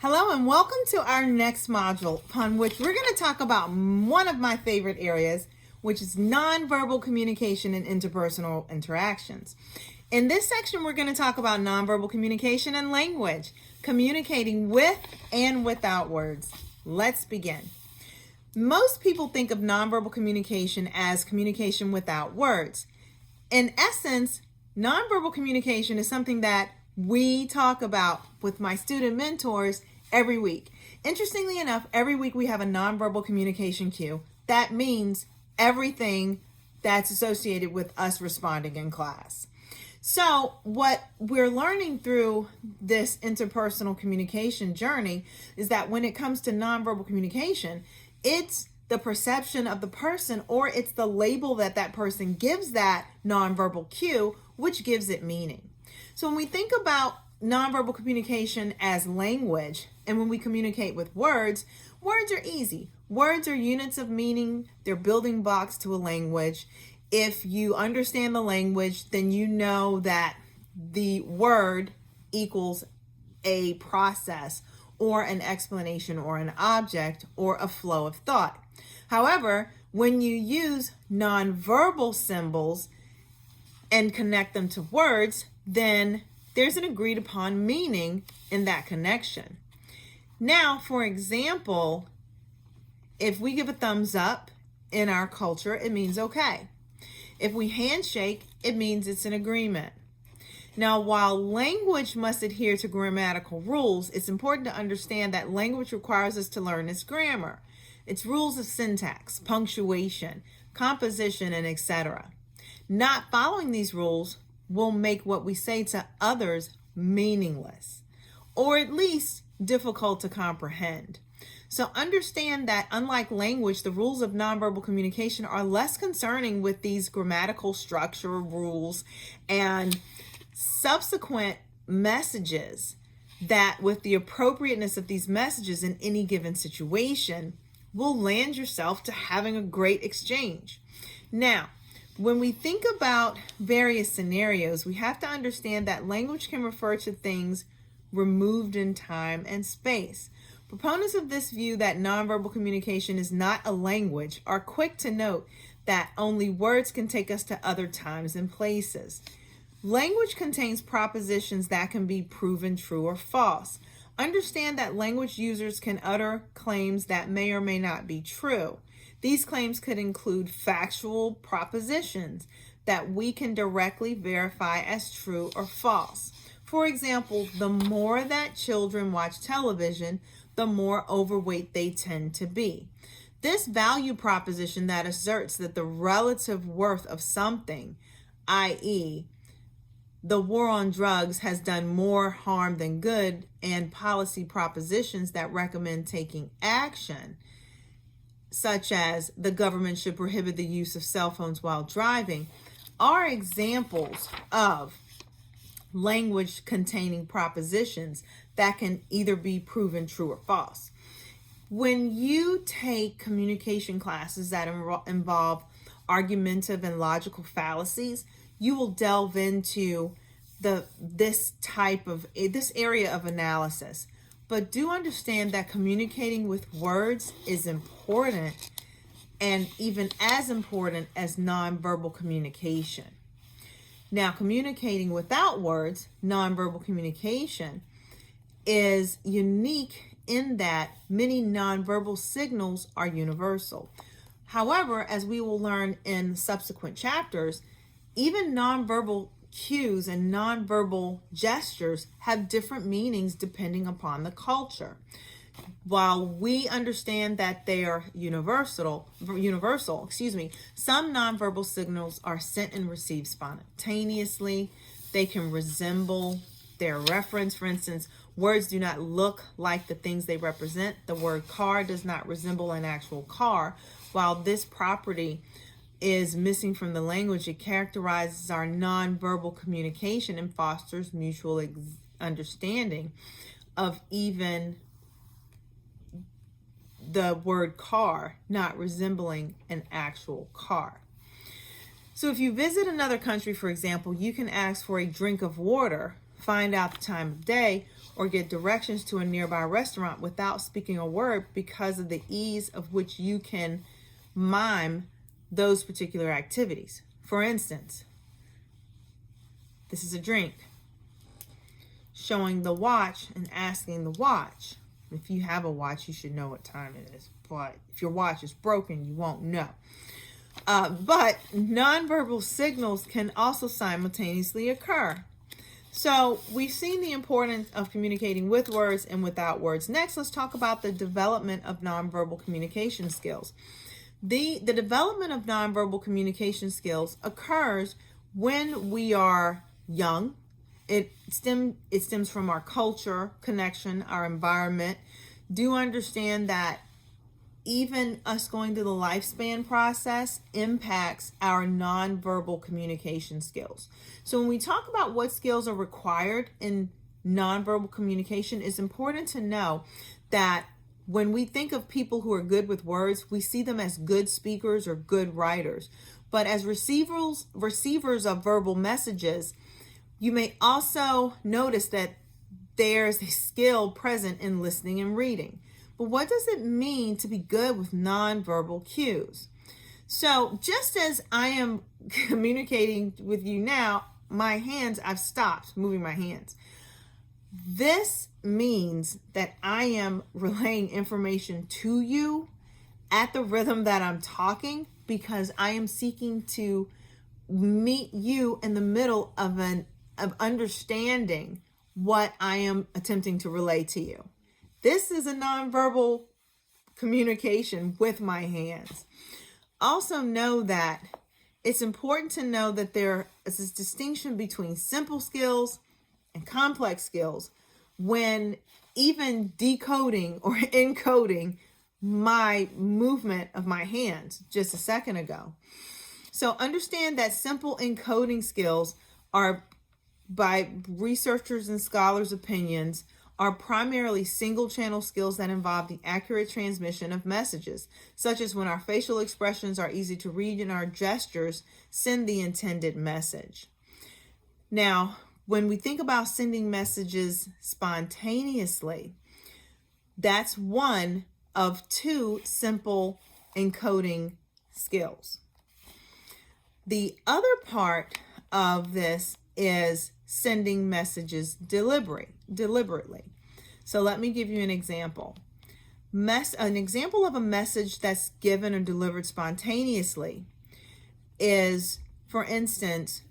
Hello and welcome to our next module, upon which we're going to talk about one of my favorite areas, which is nonverbal communication and interpersonal interactions. In this section, we're going to talk about nonverbal communication and language, communicating with and without words. Let's begin. Most people think of nonverbal communication as communication without words. In essence, nonverbal communication is something that we talk about with my student mentors every week. Interestingly enough, every week we have a nonverbal communication cue. That means everything that's associated with us responding in class. So what we're learning through this interpersonal communication journey is that when it comes to nonverbal communication, it's the perception of the person, or it's the label that that person gives that nonverbal cue, which gives it meaning. So when we think about nonverbal communication as language, and when we communicate with words, words are easy. Words are units of meaning. They're building blocks to a language. If you understand the language, then you know that the word equals a process or an explanation or an object or a flow of thought. However, when you use nonverbal symbols and connect them to words, then there's an agreed upon meaning in that connection. Now, for example, if we give a thumbs up in our culture, it means okay. If we handshake, it means it's an agreement. Now, while language must adhere to grammatical rules, it's important to understand that language requires us to learn its grammar, its rules of syntax, punctuation, composition, and etc. Not following these rules will make what we say to others meaningless, or at least difficult to comprehend. So understand that unlike language, the rules of nonverbal communication are less concerning with these grammatical structure rules and subsequent messages, that with the appropriateness of these messages in any given situation will land yourself to having a great exchange. Now, when we think about various scenarios, we have to understand that language can refer to things removed in time and space. Proponents of this view that nonverbal communication is not a language are quick to note that only words can take us to other times and places. Language contains propositions that can be proven true or false. Understand that language users can utter claims that may or may not be true. These claims could include factual propositions that we can directly verify as true or false. For example, the more that children watch television, the more overweight they tend to be. This value proposition that asserts that the relative worth of something, i.e., the war on drugs has done more harm than good, and policy propositions that recommend taking action, such as the government should prohibit the use of cell phones while driving, are examples of language containing propositions that can either be proven true or false. When you take communication classes that involve argumentative and logical fallacies, you will delve into this area of analysis. But do understand that communicating with words is important, and even as important as nonverbal communication. Now, communicating without words, nonverbal communication, is unique in that many nonverbal signals are universal. However, as we will learn in subsequent chapters, even nonverbal cues and nonverbal gestures have different meanings depending upon the culture. While we understand that they are universal, some nonverbal signals are sent and received spontaneously. They can resemble their reference. For instance, words do not look like the things they represent. The word car does not resemble an actual car. While this property is missing from the language, it characterizes our nonverbal communication and fosters mutual understanding of even the word car not resembling an actual car. So if you visit another country, for example, you can ask for a drink of water, find out the time of day, or get directions to a nearby restaurant without speaking a word because of the ease of which you can mime those particular activities. For instance, this is a drink. Showing the watch and asking the watch. If you have a watch, you should know what time it is. But if your watch is broken, you won't know. But nonverbal signals can also simultaneously occur. So we've seen the importance of communicating with words and without words. Next, let's talk about the development of nonverbal communication skills. The development of nonverbal communication skills occurs when we are young. It stems from our culture, connection, our environment. Do understand that even us going through the lifespan process impacts our nonverbal communication skills. So when we talk about what skills are required in nonverbal communication, it's important to know that when we think of people who are good with words, we see them as good speakers or good writers. But as receivers of verbal messages, you may also notice that there's a skill present in listening and reading. But what does it mean to be good with nonverbal cues? So just as I am communicating with you now, my hands, I've stopped moving my hands. This means that I am relaying information to you at the rhythm that I'm talking, because I am seeking to meet you in the middle of understanding what I am attempting to relay to you. This is a nonverbal communication with my hands. Also know that it's important to know that there is this distinction between simple skills and complex skills when even decoding or encoding my movement of my hands just a second ago. So understand that simple encoding skills are, by researchers and scholars' opinions, are primarily single channel skills that involve the accurate transmission of messages, such as when our facial expressions are easy to read and our gestures send the intended message. Now, when we think about sending messages spontaneously, that's one of two simple encoding skills. The other part of this is sending messages deliberately. So let me give you an example. An example of a message that's given or delivered spontaneously is, for instance,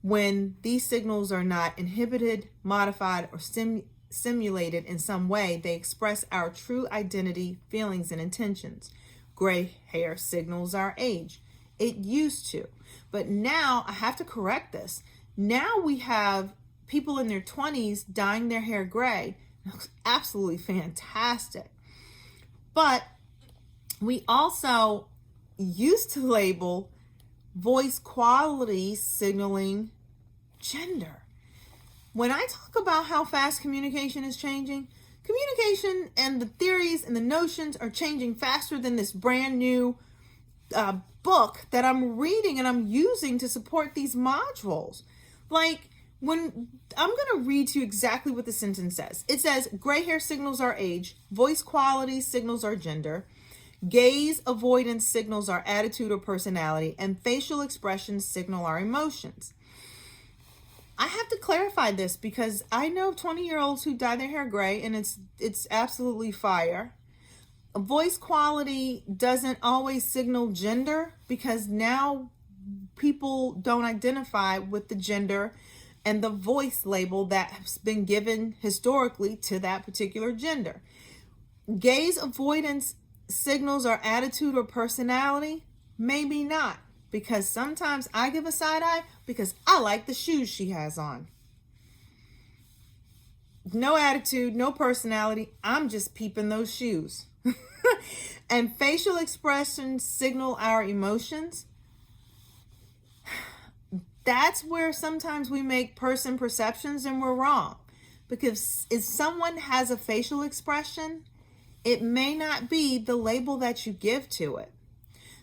when these signals are not inhibited, modified, or simulated in some way, they express our true identity, feelings, and intentions. Gray hair signals our age. It used to, but now I have to correct this. Now we have people in their 20s dyeing their hair gray. It looks absolutely fantastic. But we also used to label voice quality signaling gender. When I talk about how fast communication is changing, communication and the theories and the notions are changing faster than this brand new book that I'm reading and I'm using to support these modules. Like, when I'm going to read to you exactly what the sentence says. It says, gray hair signals our age, voice quality signals our gender, gaze avoidance signals our attitude or personality, and facial expressions signal our emotions. I have to clarify this because I know 20-year-olds who dye their hair gray, and it's absolutely fire. Voice quality doesn't always signal gender, because now people don't identify with the gender and the voice label that has been given historically to that particular gender. Gaze avoidance signals our attitude or personality? Maybe not, because sometimes I give a side eye because I like the shoes she has on. No attitude, no personality. I'm just peeping those shoes. And facial expressions signal our emotions. That's where sometimes we make person perceptions and we're wrong. Because if someone has a facial expression, it may not be the label that you give to it.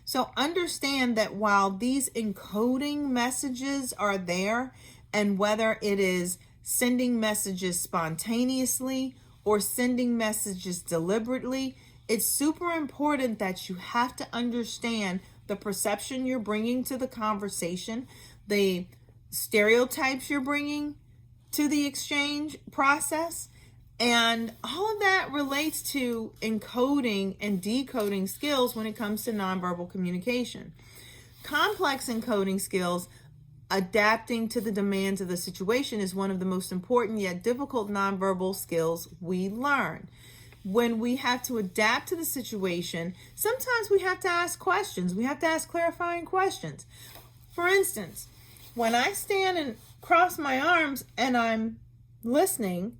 So understand that while these encoding messages are there, and whether it is sending messages spontaneously, or sending messages deliberately. It's super important that you have to understand the perception you're bringing to the conversation, the stereotypes you're bringing to the exchange process, and all of that relates to encoding and decoding skills when it comes to nonverbal communication. Complex encoding skills, adapting to the demands of the situation, is one of the most important yet difficult nonverbal skills we learn. When we have to adapt to the situation, sometimes we have to ask questions. We have to ask clarifying questions. For instance, when I stand and cross my arms and I'm listening,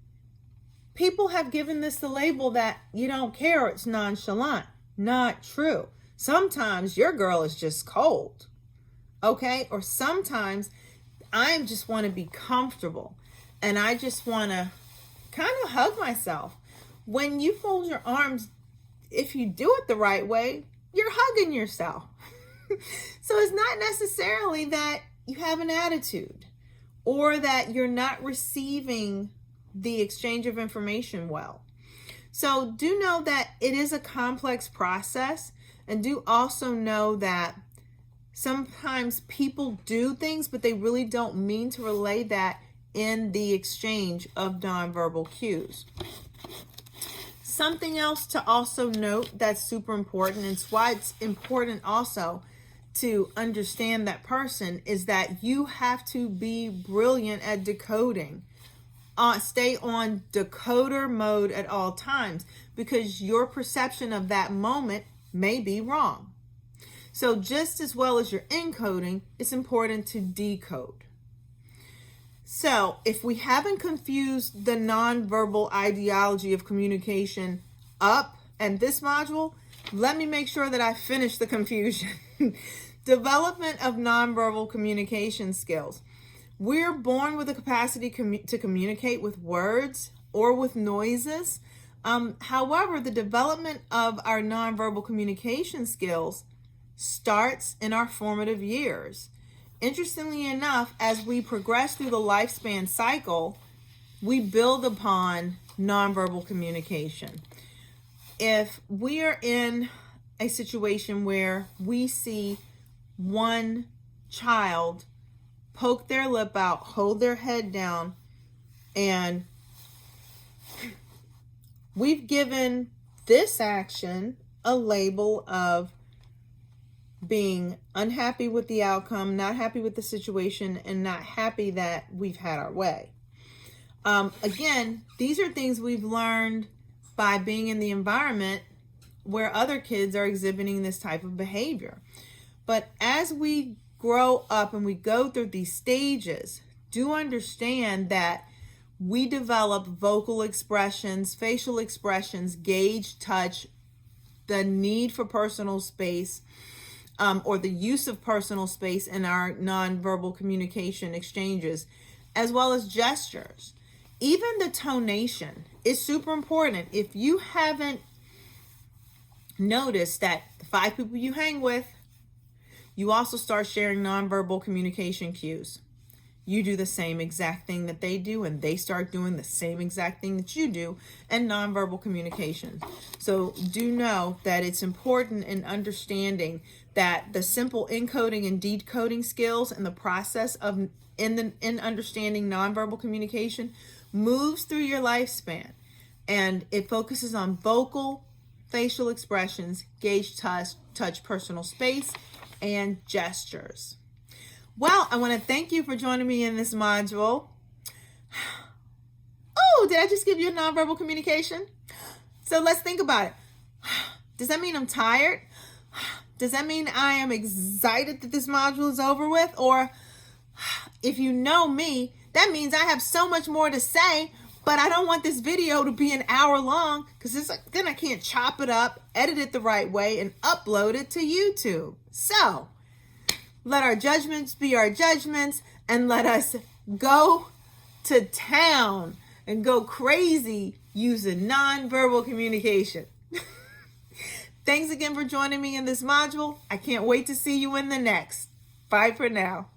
people have given this the label that you don't care, it's nonchalant. Not true. Sometimes your girl is just cold, okay? Or sometimes I just want to be comfortable and I just want to kind of hug myself. When you fold your arms, if you do it the right way, you're hugging yourself. So it's not necessarily that you have an attitude or that you're not receiving the exchange of information well. So do know that it is a complex process, and do also know that sometimes people do things, but they really don't mean to relay that in the exchange of nonverbal cues. Something else to also note that's super important, and it's why it's important also to understand that person, is that you have to be brilliant at decoding. Stay on decoder mode at all times, because your perception of that moment may be wrong. So just as well as you're encoding, it's important to decode. So if we haven't confused the nonverbal ideology of communication up in this module, let me make sure that I finish the confusion. Development of nonverbal communication skills. We're born with the capacity to communicate with words or with noises. However, the development of our nonverbal communication skills starts in our formative years. Interestingly enough, as we progress through the lifespan cycle, we build upon nonverbal communication. If we are in a situation where we see one child poke their lip out, hold their head down, and we've given this action a label of being unhappy with the outcome, not happy with the situation, and not happy that we've had our way. Again, these are things we've learned by being in the environment where other kids are exhibiting this type of behavior. But as we grow up and we go through these stages, do understand that we develop vocal expressions, facial expressions, gauge touch, the need for personal space, or the use of personal space in our nonverbal communication exchanges, as well as gestures. Even the tonation is super important. If you haven't noticed that the 5 people you hang with, you also start sharing nonverbal communication cues. You do the same exact thing that they do, and they start doing the same exact thing that you do in nonverbal communication. So do know that it's important in understanding that the simple encoding and decoding skills and the process of in understanding nonverbal communication moves through your lifespan, and it focuses on vocal, facial expressions, gauge touch, personal space, and gestures. Well, I want to thank you for joining me in this module. Oh, did I just give you a nonverbal communication? So let's think about it. Does that mean I'm tired? Does that mean I am excited that this module is over with? Or if you know me, that means I have so much more to say, but I don't want this video to be an hour long, because then I can't chop it up, edit it the right way, and upload it to YouTube. So let our judgments be our judgments, and let us go to town and go crazy using nonverbal communication. Thanks again for joining me in this module. I can't wait to see you in the next. Bye for now.